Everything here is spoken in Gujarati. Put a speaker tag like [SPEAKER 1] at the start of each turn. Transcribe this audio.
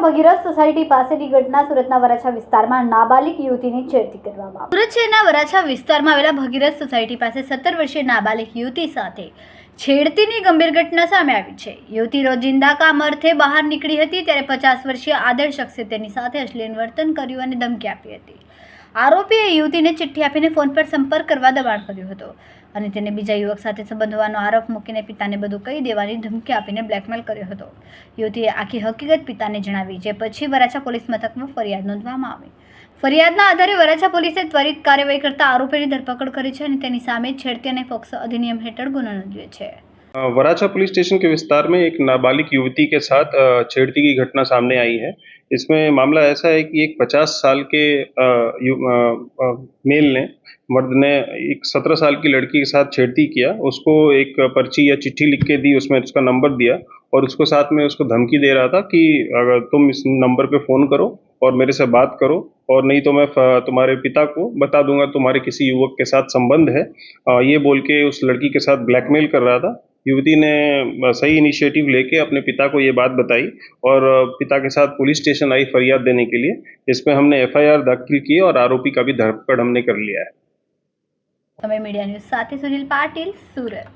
[SPEAKER 1] ભગીરથ સોસાયટી પાસેની ઘટના સુરતના વરાછા વિસ્તારમાં નાબાલિગ યુવતીની છેડતી કરવામાં આવી। સુરત શહેરના વરાછા વિસ્તારમાં આવેલા ભગીરથ સોસાયટી પાસે 17 વર્ષીય નાબાલિગ યુવતી સાથે છેડતીની ગંભીર ઘટના સામે આવી છે। યુવતી રોજિંદા કામ અર્થે બહાર નીકળી હતી ત્યારે 50 વર્ષીય આદર શખ્સે તેની સાથે અશ્લીલ વર્તન કર્યું અને ધમકી આપી હતી। આરોપીએ યુવતીને ચિઠ્ઠી આપીને ફોન પર સંપર્ક કરવા દબાણ કર્યું હતું અને તેને બીજા યુવક સાથે સંબંધ હોવાનો આરોપ મૂકીને પિતાને બધું કહી દેવાની ધમકી આપીને બ્લેકમેલ કર્યો હતો। યુવતીએ આખી હકીકત પિતાને જણાવી, જે પછી વરાછા પોલીસ મથકમાં ફરિયાદ નોંધવામાં આવી। ફરિયાદના આધારે વરાછા પોલીસે ત્વરિત કાર્યવાહી કરતા આરોપીની ધરપકડ કરી છે અને તેની સામે छेड़ती અને પોક્સો अधिनियम हेठળ गुनो नोंध्यो છે।
[SPEAKER 2] वराछा पुलिस स्टेशन के विस्तार में एक नाबालिग युवती के साथ छेड़ती की घटना सामने आई है। इसमें मामला ऐसा है कि एक 50 साल के मेल ने मर्द ने एक 17 साल की लड़की के साथ छेड़ती किया। उसको एक पर्ची या चिट्ठी लिख के दी, उसमें उसका नंबर दिया और उसको साथ में उसको धमकी दे रहा था कि अगर तुम इस नंबर पे फ़ोन करो और मेरे से बात करो और नहीं तो मैं तुम्हारे पिता को बता दूंगा तुम्हारे किसी युवक के साथ संबंध है, ये बोल के उस लड़की के साथ ब्लैकमेल कर रहा था। युवती ने सही इनिशिएटिव लेके अपने पिता को ये बात बताई और पिता के साथ पुलिस स्टेशन आई फरियाद देने के लिए। इसमें हमने एफआईआर दाखिल की और आरोपी का भी धरपकड़ हमने कर लिया है।
[SPEAKER 1] समय मीडिया न्यूज़ साथी सुनील पाटिल, सूरत।